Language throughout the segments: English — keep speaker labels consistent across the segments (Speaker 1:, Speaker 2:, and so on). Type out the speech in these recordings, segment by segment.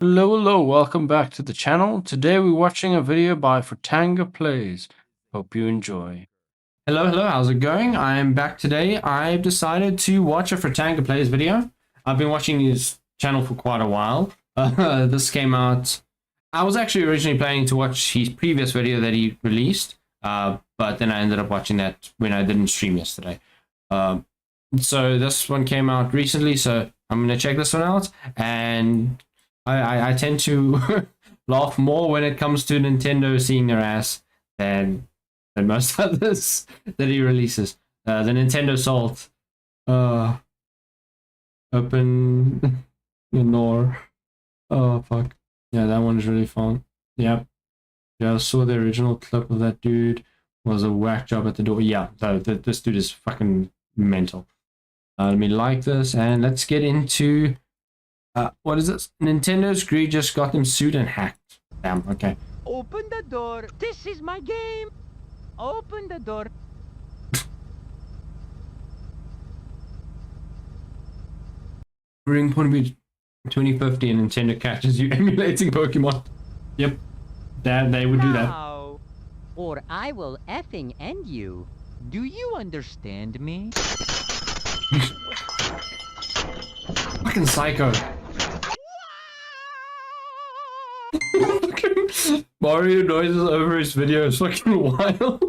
Speaker 1: Hello, welcome back to the channel. Today we're watching a video by Fratanga Plays. Hope you enjoy. Hello, how's it going? I'm back today. I've decided to watch a Fratanga Plays video. I've been watching his channel for quite a while. This came out... I was actually originally planning to watch his previous video that he released, but then I ended up watching that when I didn't stream yesterday. So this one came out recently, so I'm going to check this one out, and I tend to laugh more when it comes to Nintendo seeing their ass than most others that he releases. The Nintendo Salt, open ignore. Oh fuck, yeah, that one's really fun. Yep, yeah, I saw the original clip of that dude. Was a whack job at the door. Yeah, so this dude is fucking mental. Let me like this and let's get into. What is this? Nintendo's greed just got them sued and hacked. Damn, okay.
Speaker 2: Open the door. This is my game. Open the door.
Speaker 1: Ring point be 2050 and Nintendo catches you emulating Pokemon. Yep. They would do that.
Speaker 2: Now, or I will effing end you. Do you understand me?
Speaker 1: Fucking psycho. Mario noises over his video is fucking wild.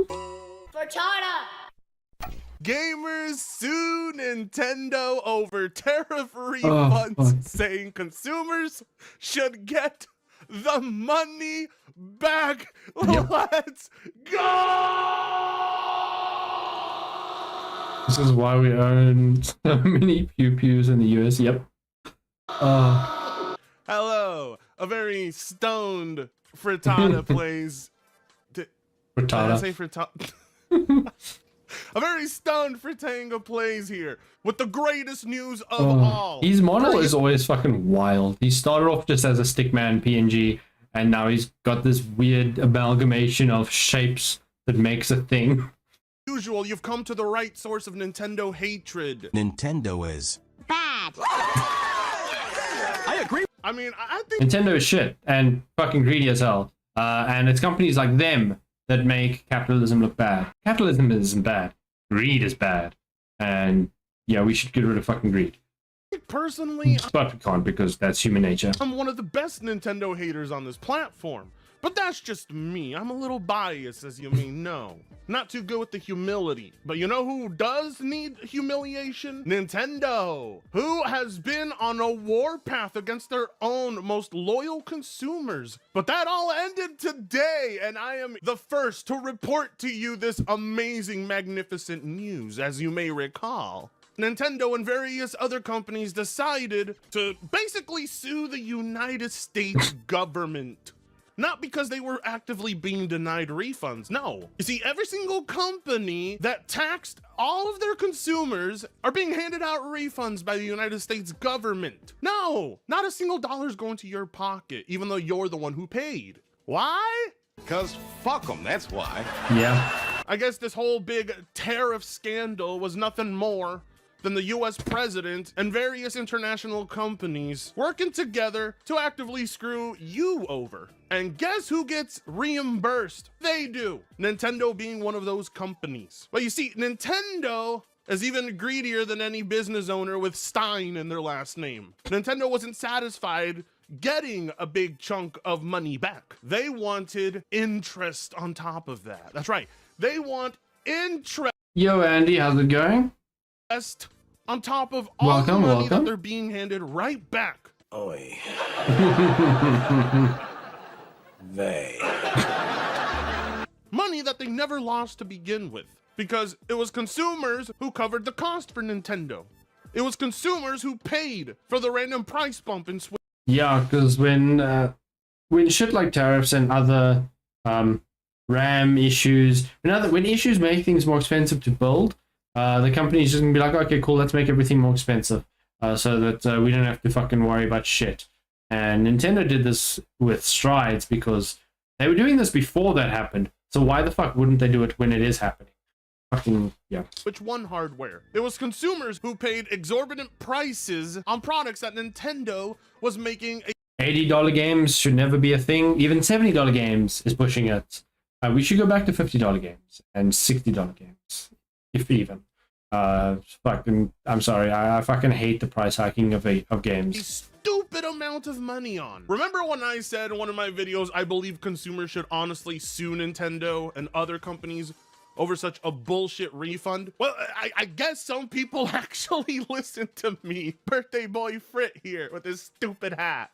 Speaker 3: Gamers sue Nintendo over tariff refunds, saying consumers should get the money back.
Speaker 1: Yep.
Speaker 3: Let's go!
Speaker 1: This is why we own so many pew-pews in the US. Yep.
Speaker 3: Hello, a very stoned Frittata plays. Did I
Speaker 1: Frittata.
Speaker 3: say Frittata? A very stoned Fratanga plays here with the greatest news of all.
Speaker 1: His model is always fucking wild. He started off just as a stickman PNG, and now he's got this weird amalgamation of shapes that makes a thing.
Speaker 3: Usual, you've come to the right source of Nintendo hatred.
Speaker 4: Nintendo is
Speaker 2: Bad.
Speaker 3: I agree. I mean, I think
Speaker 1: Nintendo is shit and fucking greedy as hell. And it's companies like them that make capitalism look bad. Capitalism isn't bad. Greed is bad. And yeah, we should get rid of fucking greed.
Speaker 3: personally,
Speaker 1: But we can't because that's human nature.
Speaker 3: I'm one of the best Nintendo haters on this platform. But that's just me. I'm a little biased, as you may know. Not too good with the humility. But you know who does need humiliation? Nintendo, who has been on a warpath against their own most loyal consumers. But that all ended today, and I am the first to report to you this amazing, magnificent news, as you may recall. Nintendo and various other companies decided to basically sue the United States government. Not because they were actively being denied refunds, no. You see, every single company that taxed all of their consumers are being handed out refunds by the United States government. No, not a single dollar is going to your pocket, even though you're the one who paid. Why?
Speaker 4: because fuck them, that's why.
Speaker 1: Yeah.
Speaker 3: I guess this whole big tariff scandal was nothing more than the US president and various international companies working together to actively screw you over. And guess who gets reimbursed? They do. Nintendo being one of those companies. But you see, Nintendo is even greedier than any business owner with Stein in their last name. Nintendo wasn't satisfied getting a big chunk of money back. They wanted interest on top of that. That's right. They want interest
Speaker 1: Yo, Andy, how's it going?
Speaker 3: on top of all the money
Speaker 1: Welcome.
Speaker 3: that they're being handed right back.
Speaker 4: Oi. They.
Speaker 3: Money that they never lost to begin with, because it was consumers who covered the cost for Nintendo. It was consumers who paid for the random price bump in Switch.
Speaker 1: Yeah, because when shit like tariffs and other RAM issues, when issues make things more expensive to build, the company's just gonna be like, okay, cool, let's make everything more expensive, so that we don't have to fucking worry about shit. And Nintendo did this with strides because they were doing this before that happened. So why the fuck wouldn't they do it when it is happening? Fucking yeah.
Speaker 3: Which one hardware? It was consumers who paid exorbitant prices on products that Nintendo was making
Speaker 1: $80 games should never be a thing. Even $70 games is pushing it. We should go back to $50 games and $60 games, if even. Fucking, I'm sorry, I fucking hate the price hiking of games.
Speaker 3: Stupid amount of money on. Remember when I said in one of my videos, I believe consumers should honestly sue Nintendo and other companies over such a bullshit refund? Well, I guess some people actually listen to me. Birthday boy Frit here with his stupid hat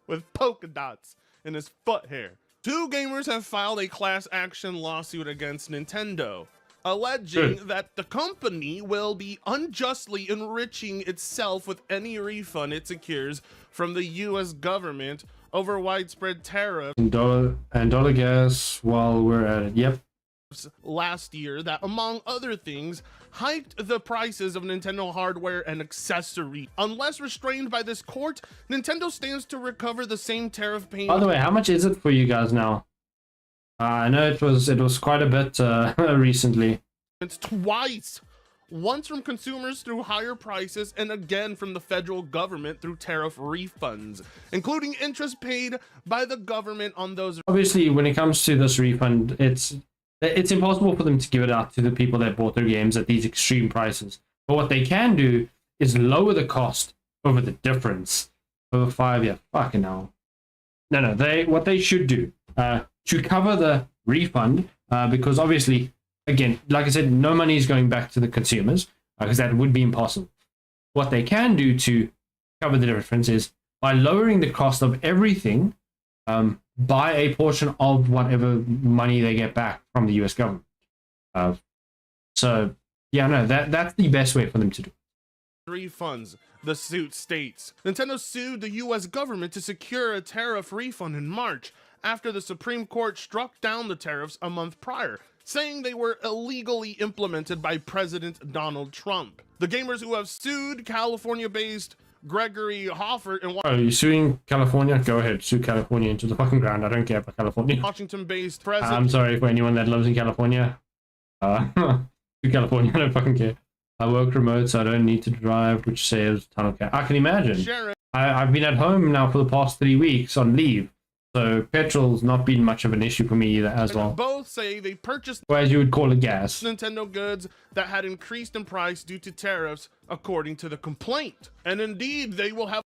Speaker 3: with polka dots in his foot hair. 2 gamers have filed a class action lawsuit against Nintendo, alleging that the company will be unjustly enriching itself with any refund it secures from the US government over widespread tariffs
Speaker 1: and dollar gas while we're at it. Yep.
Speaker 3: Last year that, among other things, hiked the prices of Nintendo hardware and accessories. Unless restrained by this court, Nintendo stands to recover the same tariff payment.
Speaker 1: By the way, how much is it for you guys now? I know it was quite a bit recently.
Speaker 3: It's twice. Once from consumers through higher prices, and again from the federal government through tariff refunds, including interest paid by the government on those.
Speaker 1: Obviously, when it comes to this refund, it's impossible for them to give it out to the people that bought their games at these extreme prices. But what they can do is lower the cost over the difference over 5 years. Fucking hell. No, what they should do to cover the refund, because obviously, again, like I said, no money is going back to the consumers, because that would be impossible. What they can do to cover the difference is by lowering the cost of everything, by a portion of whatever money they get back from the US government. So, yeah, no, that's the best way for them to do it.
Speaker 3: Refunds, the suit states. Nintendo sued the US government to secure a tariff refund in March after the Supreme Court struck down the tariffs a month prior, saying they were illegally implemented by President Donald Trump. The gamers who have sued California-based Gregory Hoffert and
Speaker 1: oh, you're suing California? Go ahead, sue California into the fucking ground. I don't care about California.
Speaker 3: Washington-based president.
Speaker 1: I'm sorry for anyone that lives in California. Sue California, I don't fucking care. I work remote, so I don't need to drive, which saves tunnel care. I can imagine. I've been at home now for the past 3 weeks on leave, so petrol's not been much of an issue for me either as well.
Speaker 3: Both say they purchased,
Speaker 1: or as you would call it, gas.
Speaker 3: Nintendo goods that had increased in price due to tariffs, according to the complaint. And indeed, they will have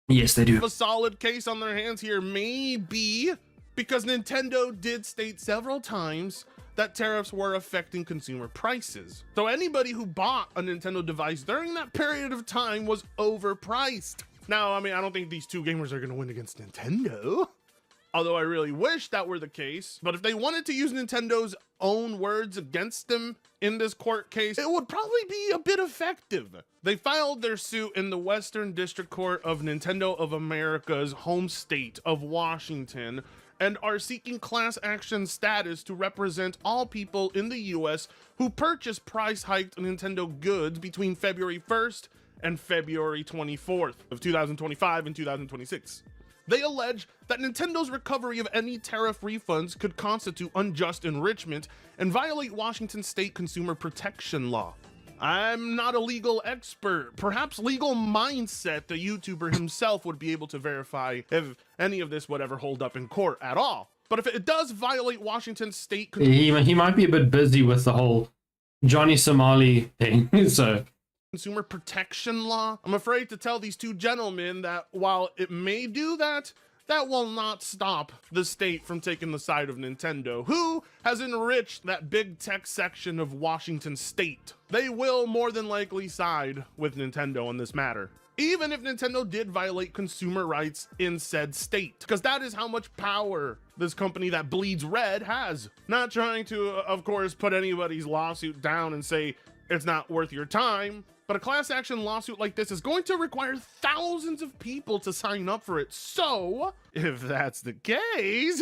Speaker 1: yes, they do.
Speaker 3: A solid case on their hands here, maybe because Nintendo did state several times that tariffs were affecting consumer prices. So anybody who bought a Nintendo device during that period of time was overpriced. Now, I mean, I don't think these 2 gamers are going to win against Nintendo, although I really wish that were the case. But if they wanted to use Nintendo's own words against them in this court case, it would probably be a bit effective. They filed their suit in the Western District Court of Nintendo of America's home state of Washington, and are seeking class action status to represent all people in the US who purchased price-hiked Nintendo goods between February 1st and February 24th of 2025 and 2026. They allege that Nintendo's recovery of any tariff refunds could constitute unjust enrichment and violate Washington state consumer protection law. I'm not a legal expert. Perhaps Legal Mindset, the YouTuber himself, would be able to verify if any of this would ever hold up in court at all. But if it does violate Washington state...
Speaker 1: He might be a bit busy with the whole Johnny Somali thing, so...
Speaker 3: consumer protection law, I'm afraid to tell these 2 gentlemen that while it may do that, that will not stop the state from taking the side of Nintendo, who has enriched that big tech section of Washington state. They will more than likely side with Nintendo on this matter, even if Nintendo did violate consumer rights in said state, because that is how much power this company that bleeds red has. Not trying to, of course, put anybody's lawsuit down and say it's not worth your time, but a class action lawsuit like this is going to require thousands of people to sign up for it. So, if that's the case,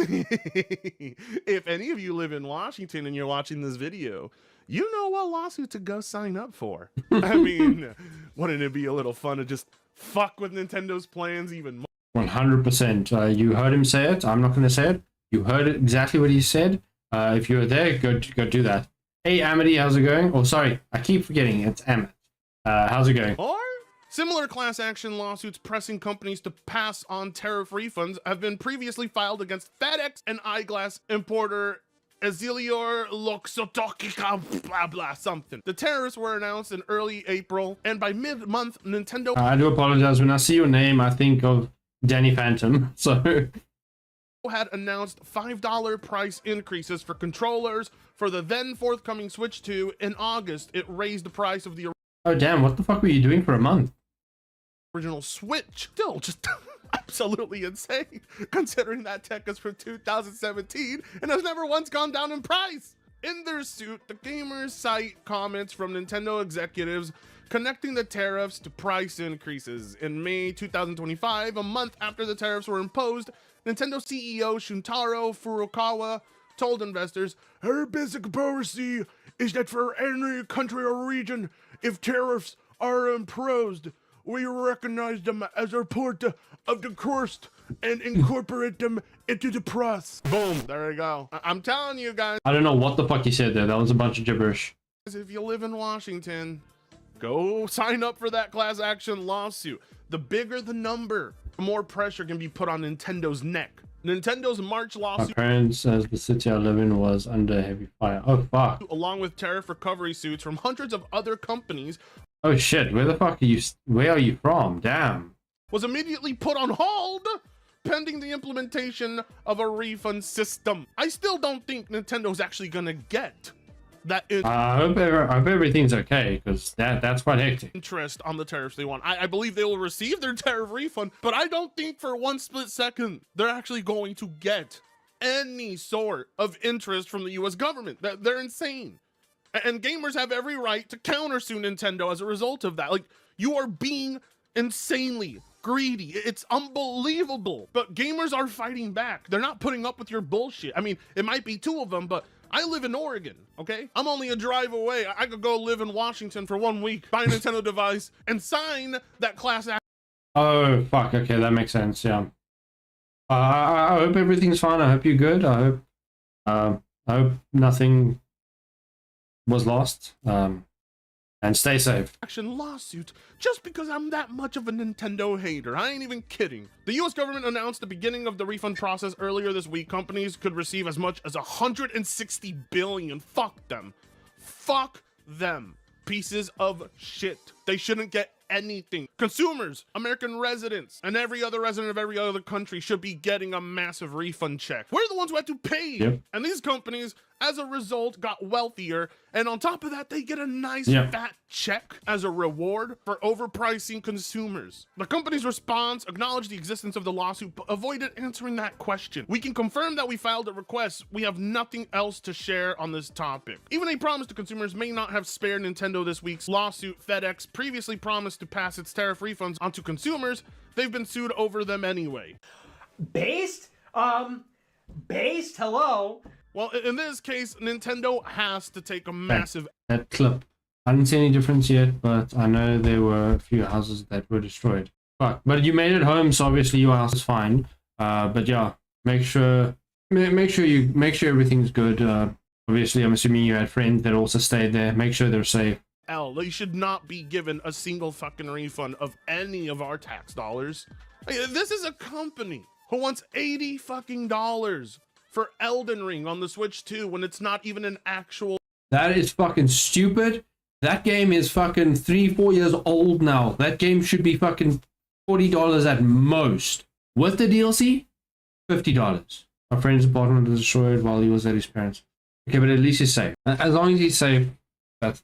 Speaker 3: if any of you live in Washington and you're watching this video, you know what lawsuit to go sign up for. I mean, wouldn't it be a little fun to just fuck with Nintendo's plans even more?
Speaker 1: 100%. You heard him say it. I'm not going to say it. You heard it exactly what he said. If you're there, go do that. Hey, Amity, how's it going? Oh, sorry, I keep forgetting. It's Amit. How's it going?
Speaker 3: Or Similar class action lawsuits pressing companies to pass on tariff refunds have been previously filed against FedEx and eyeglass importer Azilior Loxotokica blah blah something. The tariffs were announced in early April, and by mid-month, Nintendo
Speaker 1: I do apologize. When I see your name, I think of Danny Phantom. So
Speaker 3: had announced $5 price increases for controllers for the then forthcoming Switch 2. In August, it raised the price of the
Speaker 1: oh damn, what the fuck were you doing for a month?
Speaker 3: original Switch. Still just absolutely insane, considering that tech is from 2017 and has never once gone down in price. In their suit, the gamers cite comments from Nintendo executives connecting the tariffs to price increases. In May 2025, a month after the tariffs were imposed, Nintendo CEO Shuntaro Furukawa told investors, "Our basic policy is that for any country or region, if tariffs are imposed, we recognize them as a part of the cost and incorporate them into the process." Boom, there you go. I'm telling you guys,
Speaker 1: I don't know what the fuck you said there. That was a bunch of gibberish.
Speaker 3: if you live in Washington, go sign up for that class action lawsuit. The bigger the number, the more pressure can be put on Nintendo's neck. Nintendo's March
Speaker 1: My
Speaker 3: lawsuit,
Speaker 1: parents says the city I live in was under heavy fire. Oh fuck.
Speaker 3: along with tariff recovery suits from hundreds of other companies,
Speaker 1: Oh shit, where the fuck are you? Where are you from? Damn.
Speaker 3: was immediately put on hold pending the implementation of a refund system. I still don't think Nintendo's actually gonna get that
Speaker 1: I hope everything's okay, because that's quite hectic.
Speaker 3: interest on the tariffs they want. I believe they will receive their tariff refund, but I don't think for one split second they're actually going to get any sort of interest from the US government. They're insane. And gamers have every right to countersue Nintendo as a result of that. Like, you are being insanely greedy. It's unbelievable. But gamers are fighting back. They're not putting up with your bullshit. I mean, it might be two of them, but I live in Oregon, okay? I'm only a drive away. I could go live in Washington for 1 week, buy a Nintendo device, and sign that class action.
Speaker 1: Oh fuck, okay, that makes sense, yeah. I hope everything's fine. I hope you're good. I hope nothing was lost. And stay safe.
Speaker 3: Lawsuit just because I'm that much of a Nintendo hater. I ain't even kidding. The US government announced the beginning of the refund process earlier this week. Companies could receive as much as 160 billion. Fuck them. Fuck them. Pieces of shit. They shouldn't get anything. Consumers, American residents, and every other resident of every other country should be getting a massive refund check. We're the ones who have to pay.
Speaker 1: Yep.
Speaker 3: And these companies, as a result, got wealthier. And on top of that, they get a nice fat check as a reward for overpricing consumers. The company's response acknowledged the existence of the lawsuit, but avoided answering that question. "We can confirm that we filed a request. We have nothing else to share on this topic." Even a promise to consumers may not have spared Nintendo this week's lawsuit. FedEx previously promised to pass its tariff refunds onto consumers. They've been sued over them anyway.
Speaker 5: Based? Based? Hello?
Speaker 3: Well, in this case, Nintendo has to take a massive
Speaker 1: That clip. I didn't see any difference yet, but I know there were a few houses that were destroyed. Fuck. But you made it home, so obviously your house is fine. But yeah, make sure everything's good. Obviously, I'm assuming you had friends that also stayed there. Make sure they're safe.
Speaker 3: They should not be given a single fucking refund of any of our tax dollars. This is a company who wants $80 fucking for Elden Ring on the Switch 2 when it's not even an actual.
Speaker 1: That is fucking stupid. That game is fucking 3-4 years old now. That game should be fucking $40 at most. With the DLC, $50. My friend's apartment was destroyed while he was at his parents'. Okay, but at least he's safe. As long as he's safe, that's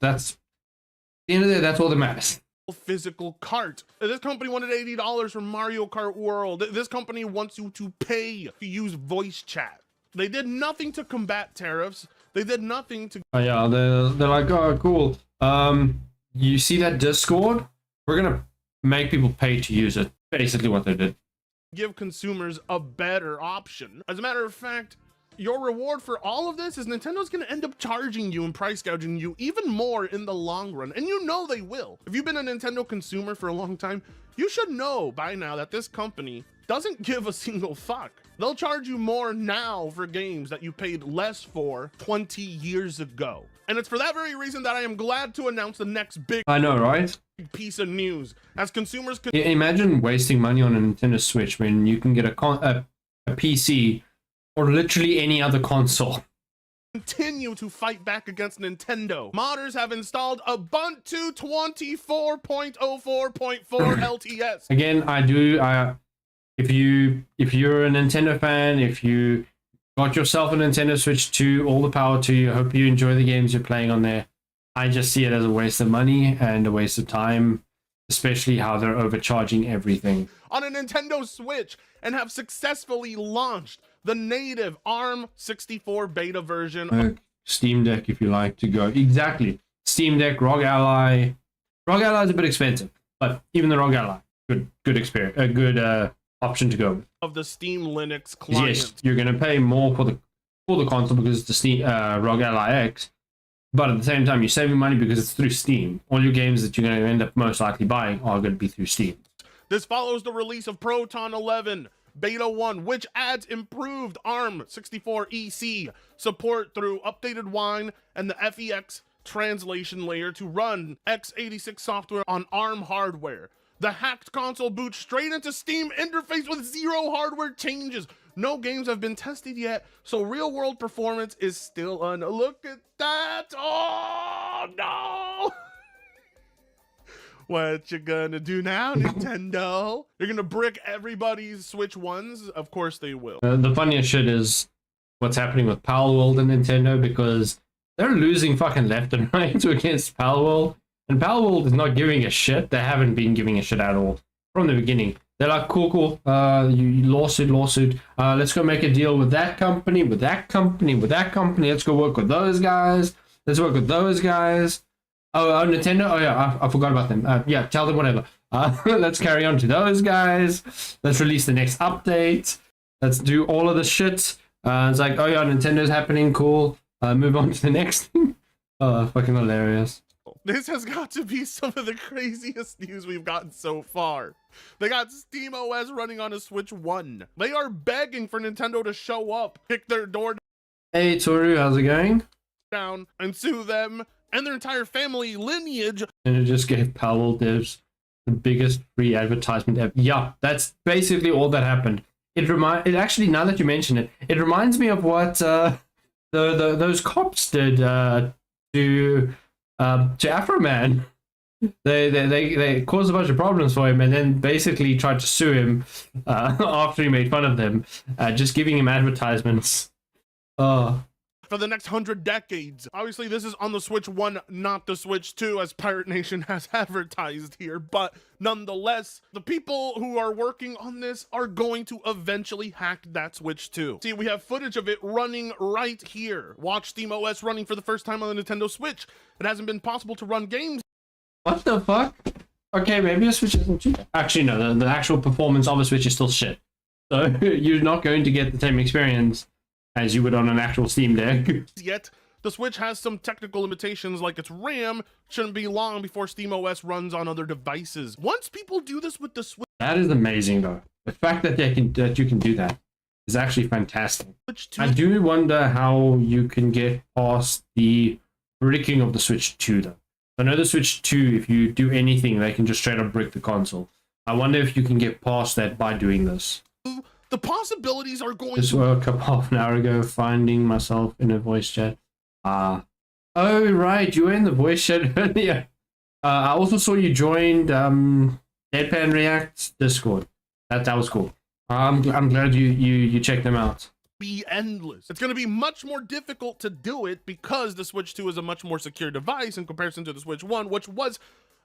Speaker 1: at the end of the day, that's all that matters.
Speaker 3: Physical cart. This company wanted $80 from Mario Kart World. This company wants you to pay to use voice chat. They did nothing to combat tariffs. They did nothing to.
Speaker 1: Oh yeah, they're like, oh cool. You see that Discord? We're gonna make people pay to use it. Basically, what they did.
Speaker 3: Give consumers a better option. As a matter of fact, your reward for all of this is Nintendo's going to end up charging you and price gouging you even more in the long run. And you know they will. If you've been a Nintendo consumer for a long time, you should know by now that this company doesn't give a single fuck. They'll charge you more now for games that you paid less for 20 years ago. And it's for that very reason that I am glad to announce the next big
Speaker 1: I know, right?
Speaker 3: piece of news. As consumers
Speaker 1: Imagine wasting money on a Nintendo Switch when you can get a PC or literally any other console.
Speaker 3: continue to fight back against Nintendo, modders have installed Ubuntu 24.04.4 LTS.
Speaker 1: Again, if you're a Nintendo fan, if you got yourself a Nintendo Switch 2, all the power to you. Hope you enjoy the games you're playing on there. I just see it as a waste of money and a waste of time, especially how they're overcharging everything
Speaker 3: On a Nintendo Switch and have successfully launched the native ARM 64 beta version.
Speaker 1: Steam Deck, if you like to go. Exactly. Steam Deck, ROG Ally. ROG Ally is a bit expensive, but even the ROG Ally, good experience, a good option to go with.
Speaker 3: Of the Steam Linux client.
Speaker 1: Yes, you're going to pay more for the console because it's the Steam ROG Ally X, but at the same time you're saving money because it's through Steam. All your games that you're going to end up most likely buying are going to be through Steam.
Speaker 3: This follows the release of Proton 11 Beta 1, which adds improved ARM 64 EC support through updated Wine and the FEX translation layer to run x86 software on ARM hardware. The hacked console boots straight into Steam interface with zero hardware changes. No games have been tested yet, so real-world performance is still look at that. Oh, no. What you gonna do now, Nintendo? You're gonna brick everybody's Switch 1s? Of course they will.
Speaker 1: The funniest shit is what's happening with Palworld and Nintendo, because they're losing fucking left and right against Palworld. And Palworld is not giving a shit. They haven't been giving a shit at all from the beginning. They're like, cool, you lawsuit. Let's go make a deal with that company, with that company, with that company. Let's go work with those guys. Let's work with those guys. Oh, Nintendo. Oh yeah, I forgot about them. Yeah, tell them whatever. Let's carry on to those guys. Let's release the next update. Let's do all of the shit. It's like, oh yeah, Nintendo's happening. Cool. Move on to the next thing. Oh, fucking hilarious.
Speaker 3: This has got to be some of the craziest news we've gotten so far. They got SteamOS running on a Switch 1. They are begging for Nintendo to show up, kick their door
Speaker 1: Hey Toru, how's it going?
Speaker 3: down, and sue them and their entire family lineage.
Speaker 1: And it just gave Palworld devs the biggest free advertisement ever. Yeah, that's basically all that happened. It actually, now that you mention it, it reminds me of what those cops did to Afroman. They caused a bunch of problems for him and then basically tried to sue him after he made fun of them, just giving him advertisements. Oh.
Speaker 3: For the next 100 decades. Obviously, this is on the Switch 1, not the Switch 2, as Pirate Nation has advertised here. But nonetheless, the people who are working on this are going to eventually hack that Switch 2. See, we have footage of it running right here. Watch SteamOS running for the first time on the Nintendo Switch. It hasn't been possible to run games.
Speaker 1: What the fuck? Okay, maybe a Switch isn't cheap. Actually, no, the actual performance of a Switch is still shit. So you're not going to get the same experience as you would on an actual Steam Deck.
Speaker 3: Yet, the Switch has some technical limitations, like its RAM shouldn't be long before SteamOS runs on other devices. Once people do this with the Switch...
Speaker 1: That is amazing, though. The fact that you can do that is actually fantastic.
Speaker 3: Switch 2...
Speaker 1: I do wonder how you can get past the bricking of the Switch 2, though. I know the Switch 2, if you do anything, they can just straight up brick the console. I wonder if you can get past that by doing this.
Speaker 3: The possibilities are going
Speaker 1: Just woke up half an hour ago, finding myself in a voice chat. Oh, right, you were in the voice chat earlier. I also saw you joined Deadpan React's Discord. That was cool. I'm glad you checked them out.
Speaker 3: Be endless. It's going to be much more difficult to do it because the Switch 2 is a much more secure device in comparison to the Switch 1, which was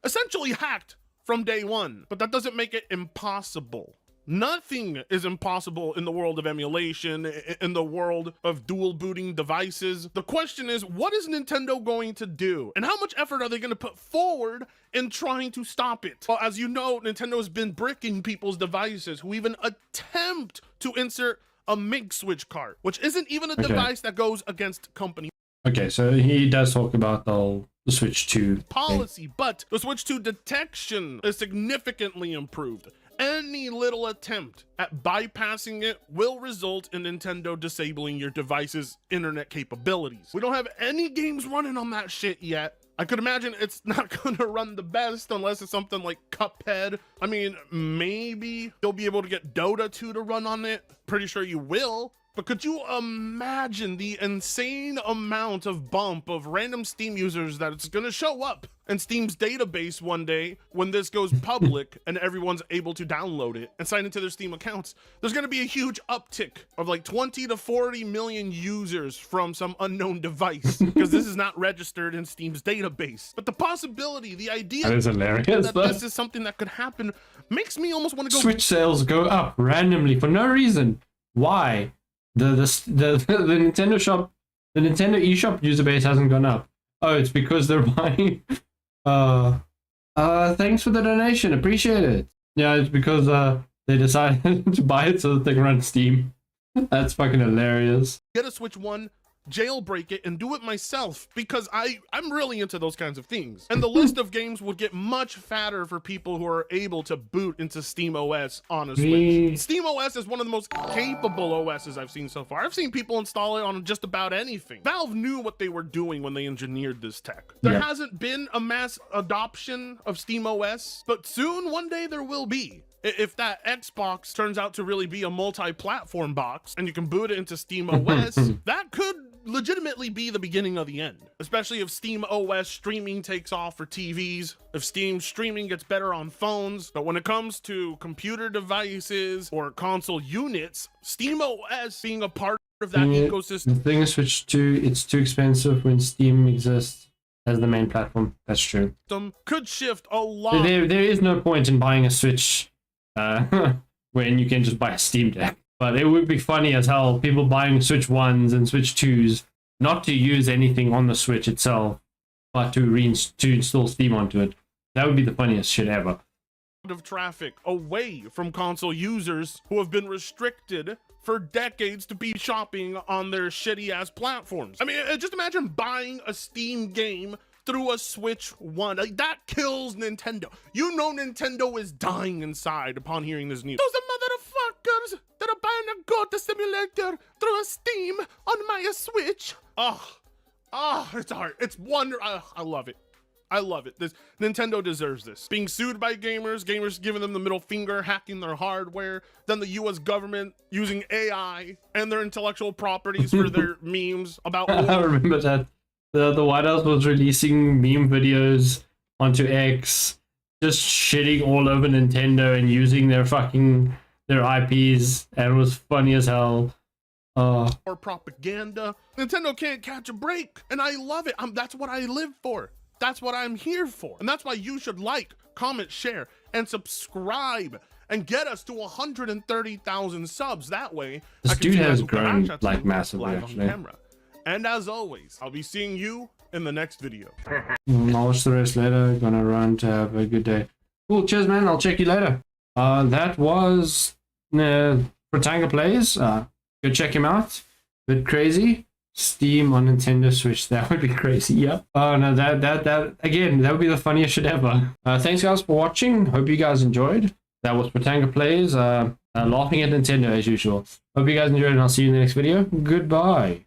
Speaker 3: essentially hacked from day one. But that doesn't make it impossible. Nothing is impossible in the world of emulation, in the world of dual booting devices. The question is, what is Nintendo going to do? And how much effort are they going to put forward in trying to stop it? Well, as you know, Nintendo has been bricking people's devices who even attempt to insert a MIG switch card, which isn't even a device that goes against company
Speaker 1: Okay, so he does talk about the Switch 2
Speaker 3: policy, but the Switch 2 detection is significantly improved. And any little attempt at bypassing it will result in Nintendo disabling your device's internet capabilities. We don't have any games running on that shit yet. I could imagine it's not gonna run the best unless it's something like Cuphead. I mean, maybe you'll be able to get Dota 2 to run on it. Pretty sure you will. But could you imagine the insane amount of bump of random Steam users that it's gonna show up in Steam's database one day when this goes public and everyone's able to download it and sign into their Steam accounts? There's gonna be a huge uptick of like 20 to 40 million users from some unknown device because this is not registered in Steam's database. But the possibility, the idea
Speaker 1: That is hilarious,
Speaker 3: that
Speaker 1: though.
Speaker 3: this is something that could happen makes me almost want to go.
Speaker 1: Switch sales go up randomly for no reason. Why? The Nintendo shop, the Nintendo eShop user base hasn't gone up. Oh, it's because they're buying. Thanks for the donation, appreciate it. Yeah, it's because they decided to buy it so that they can run Steam. That's fucking hilarious.
Speaker 3: Get a Switch 1, jailbreak it, and do it myself because I'm really into those kinds of things. And the list of games would get much fatter for people who are able to boot into Steam OS on a Switch. Steam OS is one of the most capable OSs I've seen so far. I've seen people install it on just about anything. Valve knew what they were doing when they engineered this tech. There hasn't been a mass adoption of Steam OS, but soon, one day, there will be. If that Xbox turns out to really be a multi-platform box and you can boot it into Steam OS, that could legitimately be the beginning of the end, especially if Steam OS streaming takes off for TVs, if Steam streaming gets better on phones. But when it comes to computer devices or console units, Steam OS being a part of that ecosystem.
Speaker 1: The thing is, Switch 2, it's too expensive when Steam exists as the main platform. That's true.
Speaker 3: Could shift a lot.
Speaker 1: There is no point in buying a Switch when you can just buy a Steam Deck. But it would be funny as hell, people buying Switch 1s and Switch 2s, not to use anything on the Switch itself, but to install Steam onto it. That would be the funniest shit ever.
Speaker 3: Of traffic away from console users who have been restricted for decades to be shopping on their shitty ass platforms. I mean, just imagine buying a Steam game through a Switch 1. Like, that kills Nintendo. You know Nintendo is dying inside upon hearing this news. Those are motherfuckers that are buying a GOAT simulator through a Steam on my Switch. It's hard. It's I love it. I love it. This Nintendo deserves this. Being sued by gamers giving them the middle finger, hacking their hardware, then the US government using AI and their intellectual properties for their memes about
Speaker 1: I remember that. The White House was releasing meme videos onto X, just shitting all over Nintendo and using their IPs, and it was funny as hell.
Speaker 3: Or propaganda. Nintendo can't catch a break, and I love it. That's what I live for. That's what I'm here for. And that's why you should like, comment, share, and subscribe, and get us to 130,000 subs. That way,
Speaker 1: This dude has grown like massively, actually.
Speaker 3: And as always, I'll be seeing you in the next video.
Speaker 1: I'll watch the rest later. Gonna run to have a good day. Cool, cheers, man. I'll check you later. That was Fratanga Plays. Go check him out. Bit crazy. Steam on Nintendo Switch. That would be crazy. Yep. Oh no, that again, that would be the funniest shit ever. Thanks guys for watching. Hope you guys enjoyed. That was Fratanga Plays. Laughing at Nintendo as usual. Hope you guys enjoyed, and I'll see you in the next video. Goodbye.